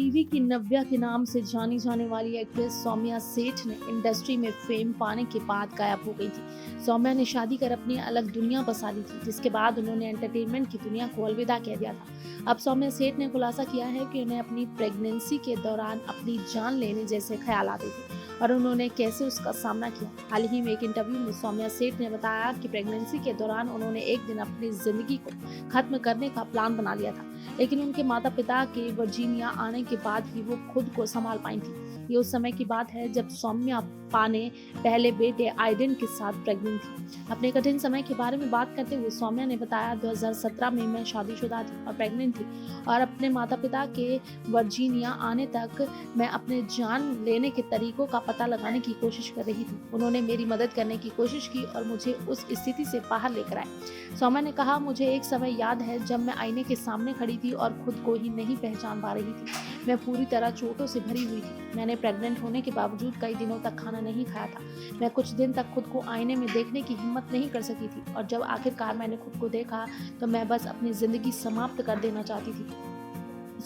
TV की नव्या के नाम से जानी जाने वाली एक्ट्रेस सौम्या सेठ ने इंडस्ट्री में फेम पाने के बाद गायब हो गई थी। सौम्या ने शादी कर अपनी अलग दुनिया बसा ली थी, जिसके बाद उन्होंने एंटरटेनमेंट की दुनिया को अलविदा कह दिया था। अब सौम्या सेठ ने खुलासा किया है कि उन्हें अपनी प्रेगनेंसी के दौरान अपनी जान लेने जैसे ख्याल आते थे और उन्होंने कैसे उसका सामना किया। हाल ही में एक इंटरव्यू में सौम्या सेठ ने बताया कि प्रेगनेंसी के दौरान उन्होंने एक दिन अपनी जिंदगी को खत्म करने का प्लान बना लिया था, लेकिन उनके माता पिता के वर्जीनिया आने के बाद ही वो खुद को संभाल पाई थी। ये उस समय की बात है जब सौम्या पाने पहले बेटे आइडन के साथ प्रेग्नेंट थी। अपने कठिन समय के बारे में बात करते हुए सौम्या ने बताया, 2017 में मैं शादीशुदा थी और प्रेग्नेंट थी और अपने माता पिता के वर्जीनिया आने तक मैं अपने जान लेने के तरीकों का पता लगाने की कोशिश कर रही थी। उन्होंने मेरी मदद करने की कोशिश की और मुझे उस स्थिति से बाहर लेकर आए। सौम्या ने कहा, मुझे एक समय याद है जब मैं आईने के सामने खड़ी थी और खुद को ही नहीं पहचान पा रही थी। मैं पूरी तरह चोटों से भरी हुई थी। मैंने प्रेग्नेंट होने के बावजूद कई दिनों तक खाना नहीं खाया था। मैं कुछ दिन तक खुद को आईने में देखने की हिम्मत नहीं कर सकी थी और जब आखिरकार मैंने खुद को देखा तो मैं बस अपनी जिंदगी समाप्त कर देना चाहती थी।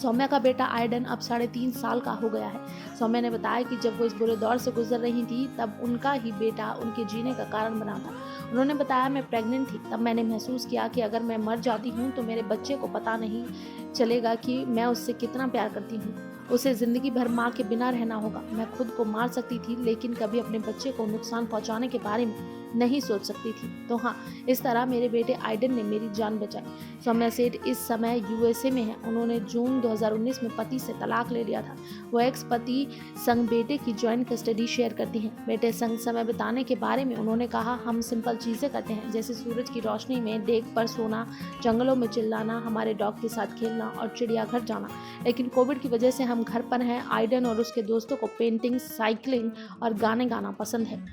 सौम्या का बेटा आइडन अब 3.5 साल का हो गया है। सौम्या ने बताया कि जब वो इस बुरे दौर से गुजर रही थी तब उनका ही बेटा उनके जीने का कारण बना था। उन्होंने बताया, मैं प्रेग्नेंट थी तब मैंने महसूस किया कि अगर मैं मर जाती हूँ तो मेरे बच्चे को पता नहीं चलेगा कि मैं उससे कितना प्यार करती हूँ। उसे जिंदगी भर माँ के बिना रहना होगा। मैं खुद को मार सकती थी लेकिन कभी अपने बच्चे को नुकसान पहुँचाने के बारे में नहीं सोच सकती थी। तो हाँ, इस तरह मेरे बेटे आइडन ने मेरी जान बचाई। सौम्या सेठ इस समय यूएसए में है। उन्होंने जून 2019 में पति से तलाक ले लिया था। वो एक्स पति संग बेटे की ज्वाइंट कस्टडी शेयर करती हैं। बेटे संग समय बिताने के बारे में उन्होंने कहा, हम सिंपल चीजें करते हैं जैसे सूरज की रोशनी में डेक पर सोना, जंगलों में चिल्लाना, हमारे डॉग के साथ खेलना और चिड़ियाघर जाना। लेकिन कोविड की वजह से हम घर पर हैं। आइडन और उसके दोस्तों को पेंटिंग, साइकिलिंग और गाने गाना पसंद है।